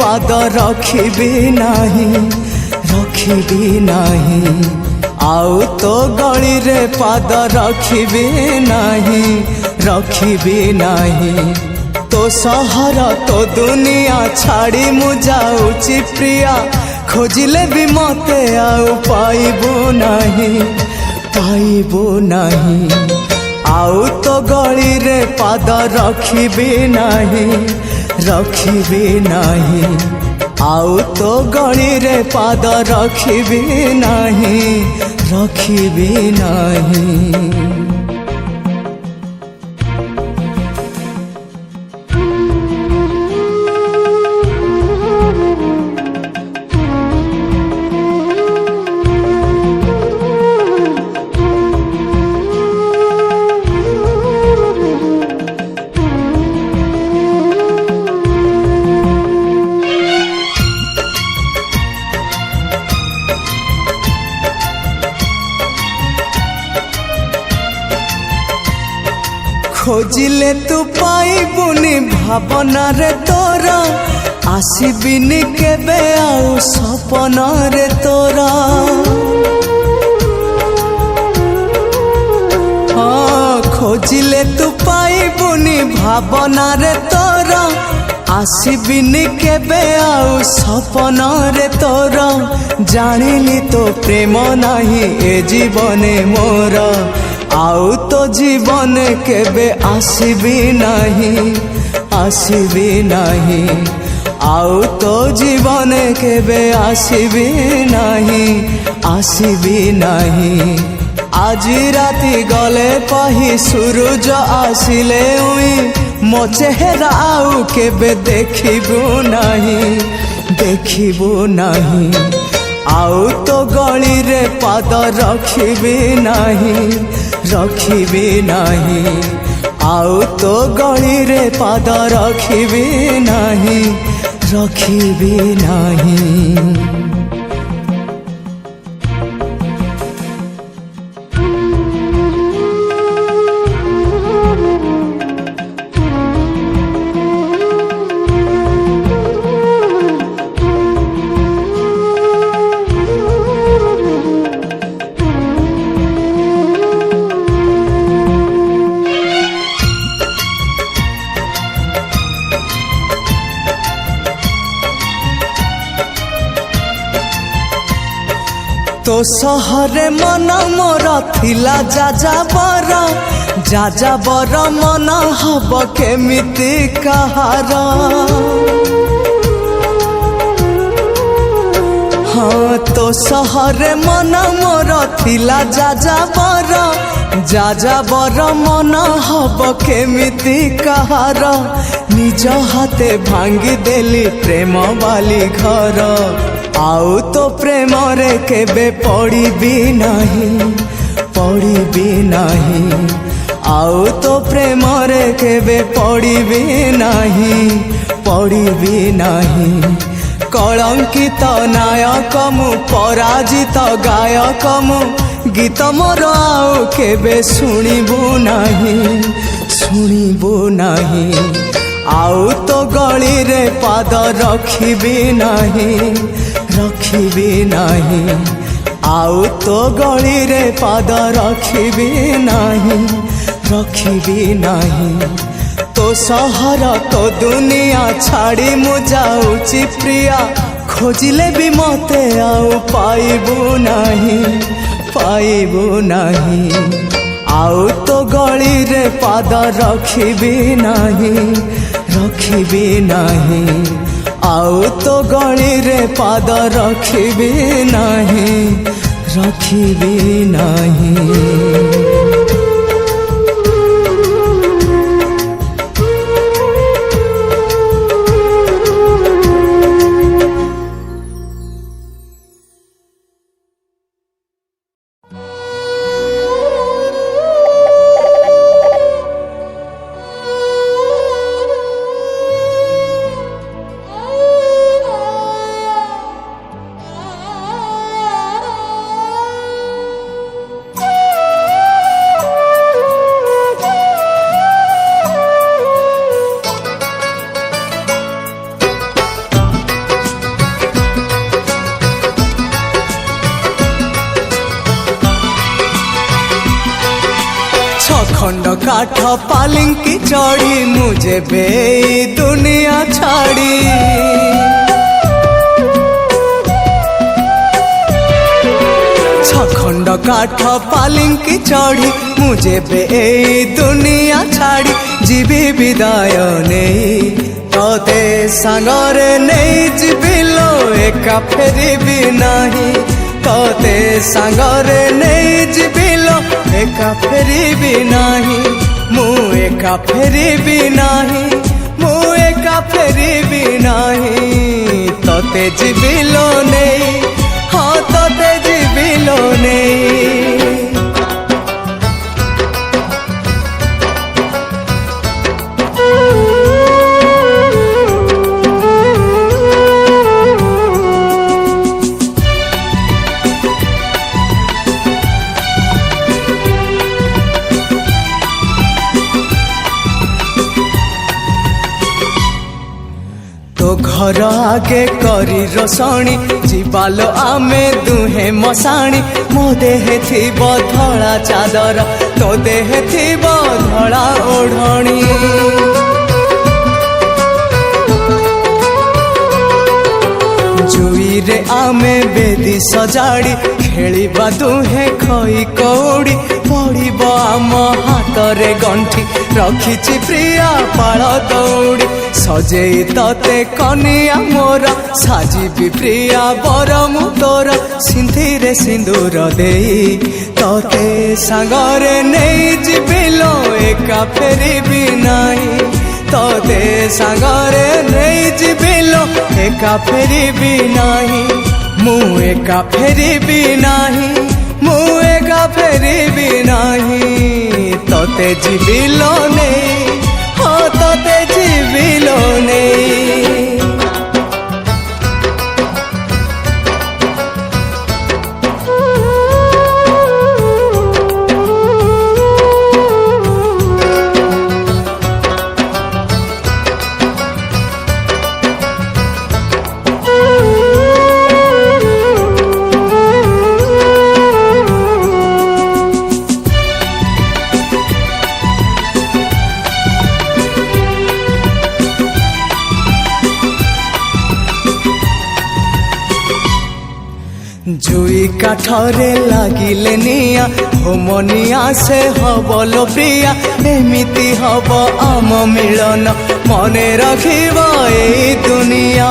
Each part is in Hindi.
पाद रखिबी नाही आउ तो गली रे पाद रखिबी नाही तो सहर तो दुनिया छाड़ी मु जाऊची प्रिया खोजिले भी मते आउ पाइबो नाही आउ तो गली रे पाद रखिबी नाही आउ तो गली रे पाद रखिबी नाही खोजिले तू पाइबुनी भावना रे तोरा आसिबिनी केबे आउ सपना रे तोरा खोजिले तू पाइबुनी भावना रे तोरा आसिबिनी केबे आउ सपना रे तोरा जानिली तो प्रेम नाही ए जीवने मोरा आउ तो जीवन केबे आसिबी नाही आउ तो जीवन केबे आसिबी नाही आज राति गले पही सूरज आसिले उई मो चेहरा आउ केबे देखिबू नाही आउ तो गली रे पाद रखिबी नाही आउ तो गली रे पाद रखिबी नाही तो सहरे मन मोर थिला जाजाबर मन हब केमिति कहार हाँ तो सहरे मन मोर थिला जाजाबर मन हब केमिति कहार निज हाथे भांगी देली प्रेम वाली घर आउ तो प्रेम रे केबे पड़िबी नाही आउ तो प्रेम रे केबे पड़िबी नाही कलंकित नायक मु पराजित गायक मु गीत मोर आउ केबे शुणिबू नाही आउ तो गली रे पाद रखिबी नाही आउ तो गली रे पाद रखिबी नाही तो सहर तो दुनिया छाड़ी मु जाऊची प्रिया खोजिले भी मते आउ पाइबू नाही आउ तो गली रे पाद रखिबी नाही आउ तो गली रे पाद रखिबी नाही छखंड काठ पालिंकी चढ़ी मुझे बे दुनिया छाड़ी छखंड काठ पालिंकी चढ़ी मुझे बे दुनिया छाड़ी जीवी विदाय नहीं तोते सांगरे नहीं जीविलो एका फेरिबी नहीं तोते सांगरे नहीं जीविलो एका फेरिबी नहीं मु एका फेरिबी नहीं मु एका फेरिबी नहीं तोते जीविलो नहीं हाँ तोते जीविलो नहीं तो घर आगे करी रोषणी जीवालो आमे दुहे मशाणी मो देहे थिब धड़ा चादर तो देहे थिब धड़ा ओढ़णी जुई रे आमे बेदी सजाड़ी खेलिबा दुहे खई कौड़ी पड़िब आम हातरे गंठी रखिछि प्रिया पाळ दौड़ी सजेई तते कनिया मोर साजिबी प्रिया बर मु तोर सिंधीरे सिंदूर देई तते सांगरे नहीं जीविलो एका फेरिबी नहीं तते सांगरे नहीं जीविलो एका फेरिबी नहीं मु एका फेरिबी नहीं मु एका फेरिबी नहीं तते जीविलो नहीं हाँ तते जीविलो नहीं जुई काठरे लागिले निया होमनिया से हबलो प्रिया एमिति हब आम मिलन मने रखिब ए दुनिया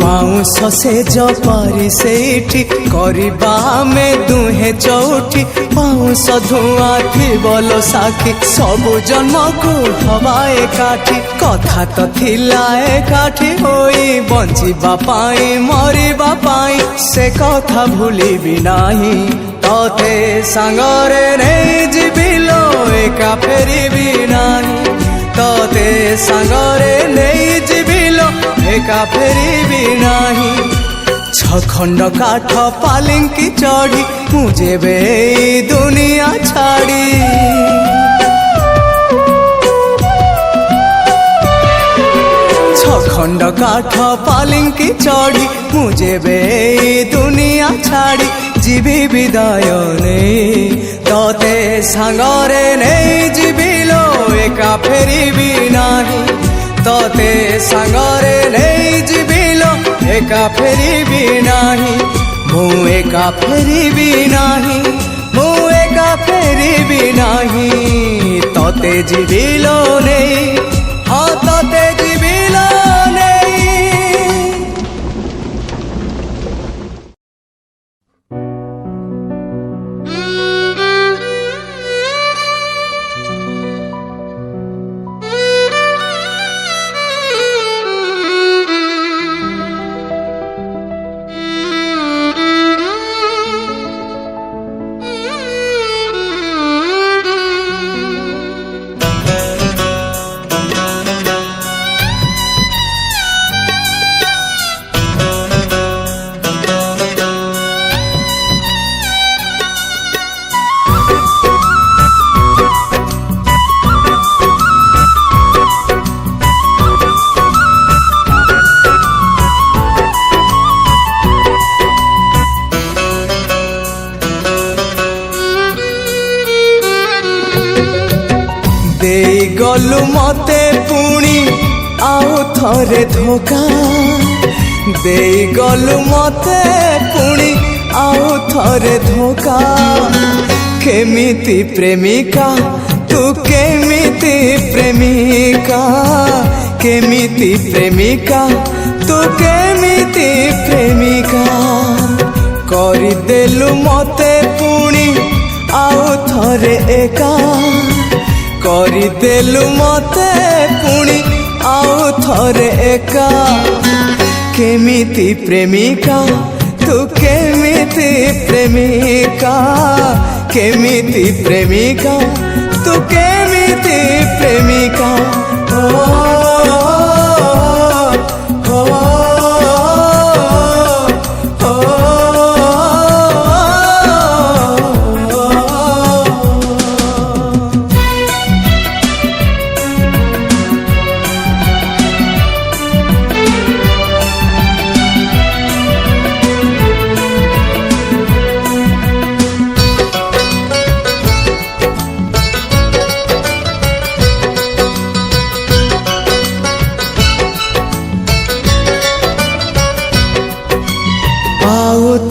पाउंस से जपारी सेठी करिबा में दुहे चौठी पाउंस धुआं थिबलो साखी सबु जन्म को हवा एकाठी कथा तो थिला एकाठी होई बंचिबा पाई मरिबा पाई से कथा भूलिबी नाही तोते सांगरे नहीं जीविलो एका फेरिबी नाही तोते सांगरे नहीं जीविलो एका फेरिबी नाही छखंड काठ पालिंकी चढ़ी मुझे बे दुनिया छाड़ी छखंड काठ पालिंकी चढ़ी मुझे बे दुनिया छाड़ी जीवी विदाय नहीं तोते सांगरे नहीं जीविलो एका फेरिबी नाही तोते सांगरे नहीं जीविलो एका फेरिबी नाही मु एका फेरिबी नाही मु एका फेरिबी नाही तोते जीविलो नहीं हाँ तोते जीविलो नहीं थरे धोखा देई गलु मते पुणी आउ थरे धोखा केमिति प्रेमिका तू केमिति प्रेमिका केमिति प्रेमिका तू केमिति प्रेमिका କରିଦେଲୁ ମତେ ପୁଣି ଆଉ ଥରେ ଏକା କରିଦେଲୁ ମତେ ପୁଣି ଆଉ ଥରେ ଏକା କେମିତି ପ୍ରେମିକା ତୁ କେମିତି ପ୍ରେମିକା କେମିତି ପ୍ରେମିକା ତୁ କେମିତି ପ୍ରେମିକା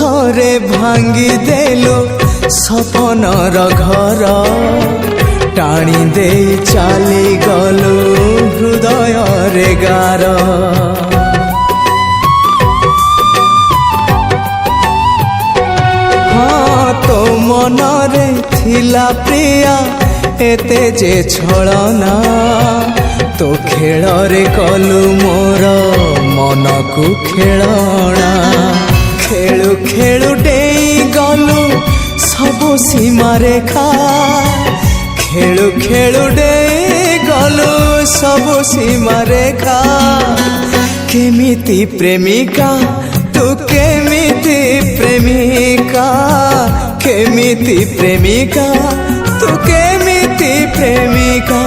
ଥରେ ଭାଙ୍ଗି ଦେଲୁ ସପନର ଘର ଟାଣି ଦେଇ ଚାଲିଗଲୁ ହୃଦୟରେ ଗାର ହଁ ତୋ ମନରେ ଥିଲା ପ୍ରିୟା ଏତେ ଯେ ଛଳନା ତୋ ଖେଳରେ କଲୁ ମୋର ମନକୁ ଖେଳଣା ଖେଳୁ ଖେଳୁ ଡେଇ ଗଲୁ ସବୁ ସୀମା ରେଖା ଖେଳୁ ଖେଳୁ ଡେଇ ଗଲୁ ସବୁ ସୀମା ରେଖା କେମିତି ପ୍ରେମିକା ତୁ କେମିତି ପ୍ରେମିକା କେମିତି ପ୍ରେମିକା ତୁ କେମିତି ପ୍ରେମିକା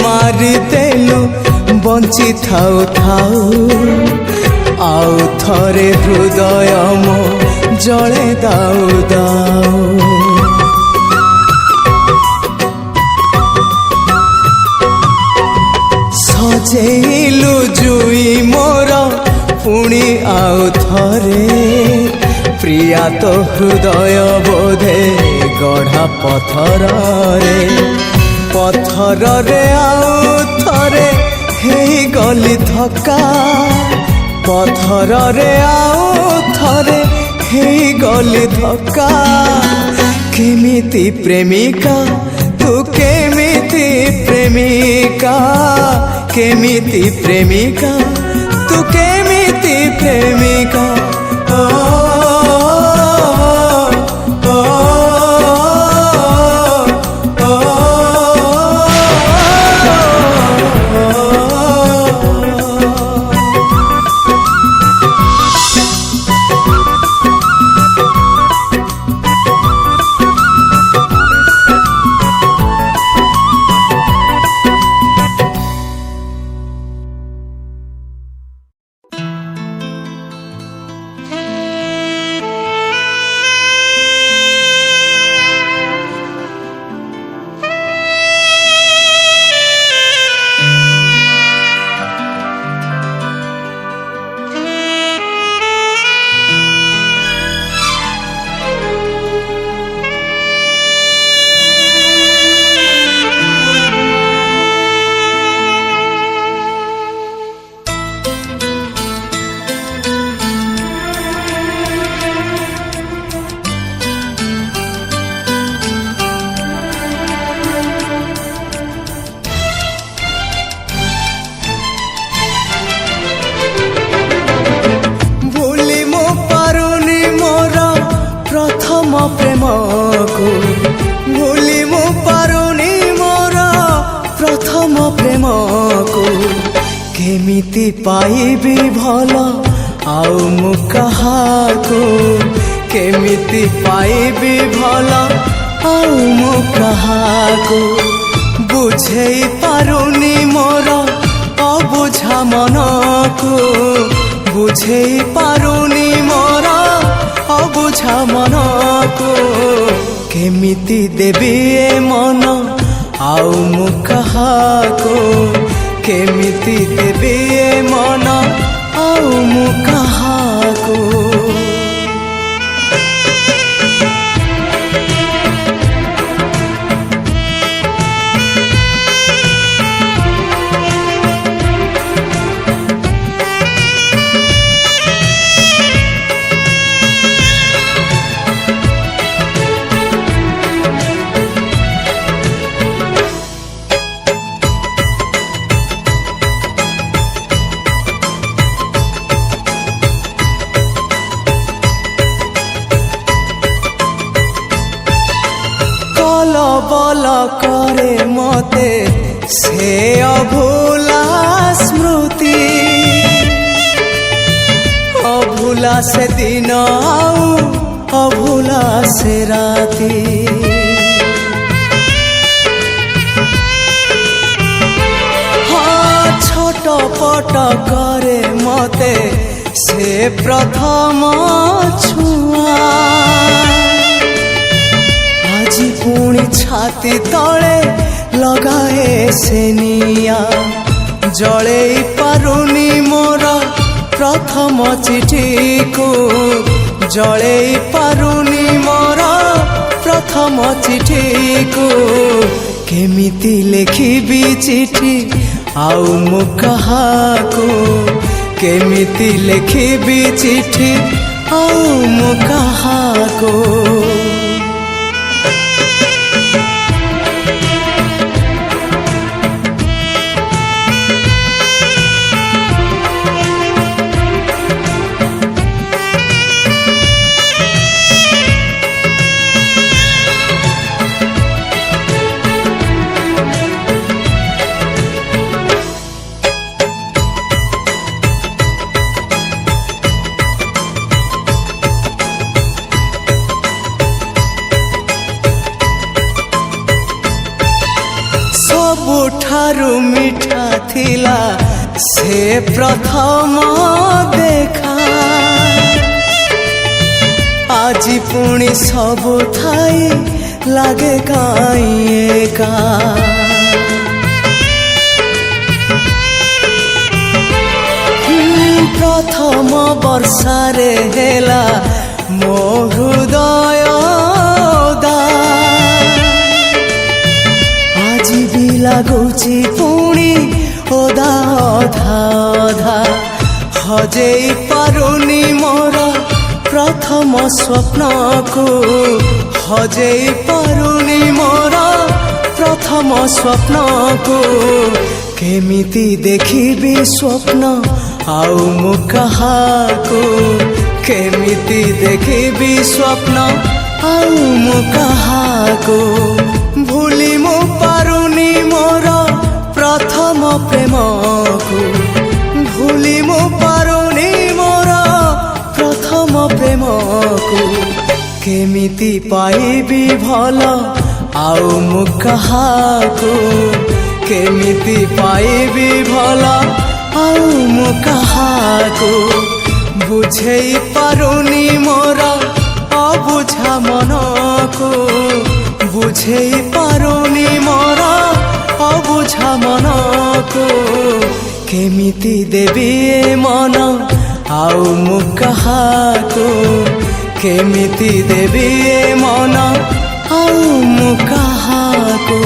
मारी देलु बंची थाउ थाउ आउ थरे हृदय मो जले दाउ दाउ सजेलु जुई मोर पुणी आउ थरे प्रिया तो हृदय बोधे गढ़ा पथर रे पथर रे आउ थरे हेई गली धक्का पथर रे आउ थरे हेई गली धक्का केमिति प्रेमिका तू केमिति प्रेमिका केमिति प्रेमिका तू केमिति प्रेमिका प्रेम को केमिति पाइबी भल आउ मु कहाको केमिति पाइबी भल आउ मु कहाको बुझेई पारुनी मोर अबुझा मन को बुझेई पारुनी मोर अबुझा मन को केमिति देबी ए मन आउ मु कहाको केमिति देबी ए मन आउ मु कहाको बल करे मते से अभूला स्मृति अभूला से दिन आउ अभूला से राती हाँ छोट पट करे मते से प्रथम छुआ पुणी छाती तले लगाए से निया जले पारुनी मोर प्रथम चिठी को जले पारुनी मोर प्रथम चिठी को केमिति लिखिबी चिठी आउ मु कहाको केमिति लिखिबी चिठी आउ मु कहाको सबुठारु मिठा थिला से प्रथम देखा आजी पुणी सबु थाई लागे काई एका प्रथम वर्षारे हेला मो हृदय लगुची पुणी ओदा अधा अधा हजेई पारुनी मोर प्रथम स्वप्न को हजेई पारुनी मोर प्रथम स्वप्न को केमिति देखिबी स्वप्न आउ मु कहाको केमिति देखिबी स्वप्न आउ मु कहाको भूली मु पारुनी मोर प्रथम प्रेम को भूली मु पारुनी मोर प्रथम प्रेम को केमिति पाइबी भल आउ मु कहाको केमिति पाइबी भल आउ मु कहाको बुझेई पारुनी मोर अबुझा मन को बुझेई पारुनी मोर अबुझा मन को केमिति देबी ए मन आउ मु कहाको केमिति देबी ए मन आउ मु कहाको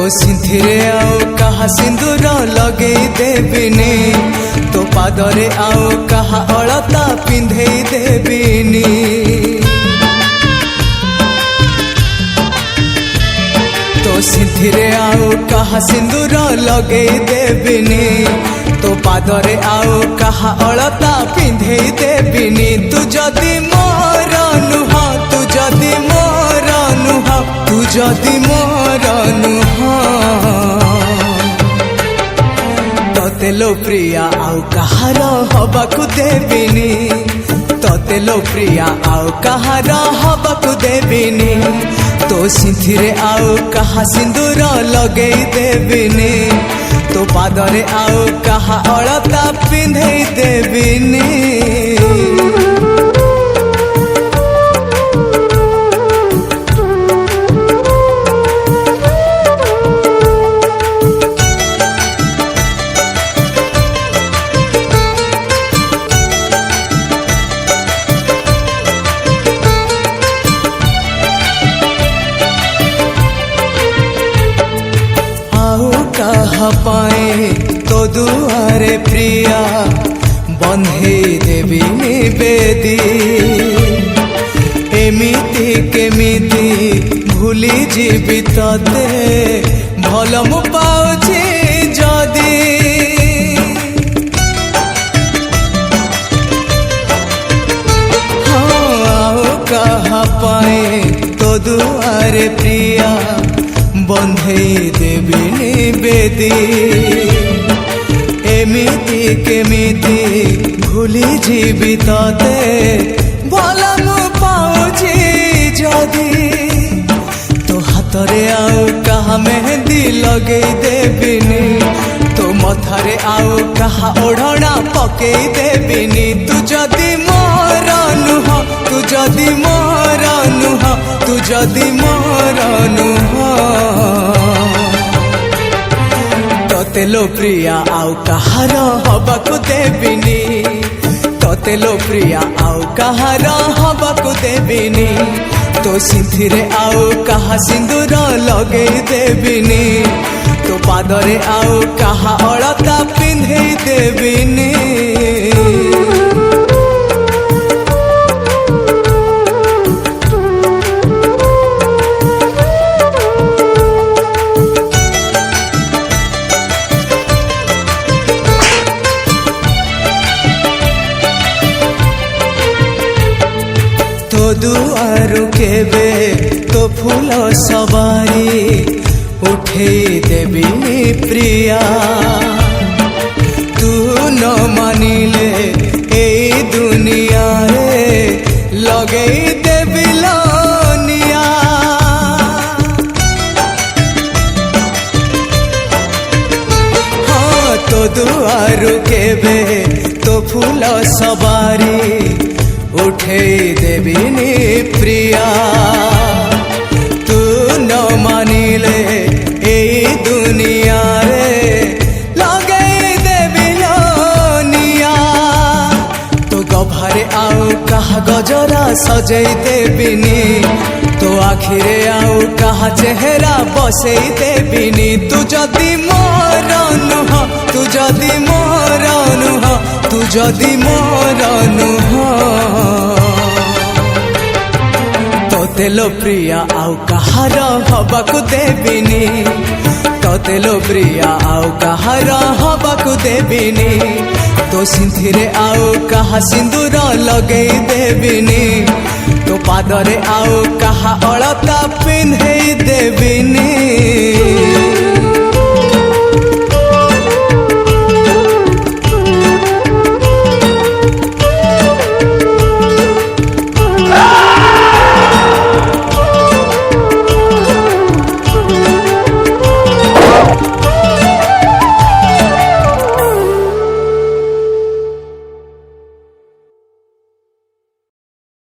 सिंथिरे आउ कहा सिंदूर लगेई देबिनी तो पादरे आउ कहा अलता पिंधेई देबिनी तो सिंथिरे आउ कहा सिंदूर लगेई देबिनी तो पादरे आउ कहा अलता पिंधेई देबिनी तू जदि मोर नुह तू जदि मोर नुह तू जदि मोर नुह तते लो प्रिया आउ कहार हबाकू देबिनी तते लो प्रिया आउ कहार हबाकू देबिनी तो सिंथिरे आउ कहा सिंदूर लगेई देबिनी तो पादरे आउ कहा अलता पिंधेई देबिनी कहा पाए तो दुआरे प्रिया बंधेई देबी बेदी एमिति केमिति भूली जीवी तते भल मु पाउछि जदी हाँ कहा पाए तो दुआरे प्रिया बंधेई देबिनी बेदी एमिति केमिति भूली जीवी तते भल मु पाउछि जदी तो हाथरे आउ कहा मेहंदी लगेई देबिनी तो मथारे आउ कहा ओढ़ना पकेई देबिनी तू जदि मोर नुह तू जदि मोर नुह तू जदि मोर नुह तते लो प्रिया आउ कहार हबाकू देबिनी तते लो प्रिया आउ कहार हबाकू देबिनी तो सिंथिरे आउ कहा सिंदूर लगेई देबिनी तो पादरे आउ कहा अलता पिंधेई देबिनी तो दुआरु केबे तो फूल सवारी उठेई देबिनी प्रिया तू न मानिले ए दुनिया रे लगेई देबी लनिया हाँ तो दुआरु केबे तो फूल सवारी उठेई देबिनी प्रिया तू न मानिले ए दुनिया रे लगेई देबी लनिया तो गभारे आउ कहा गजरा सजेई देबिनी तो आखिरे आउ कहा चेहरा बसेई देबिनी तू जदि मोर नुह तू जदि मोर नुह तू जदि मोर नुह तते लो प्रिया आउ कहार हबाकू देबिनी तते लो प्रिया आउ कहार हबाकू देबिनी तो सिंथिरे आउ कहा सिंदूर लगेई देबिनी तो पादरे आउ कहा अलता पिंधेई देबिनी।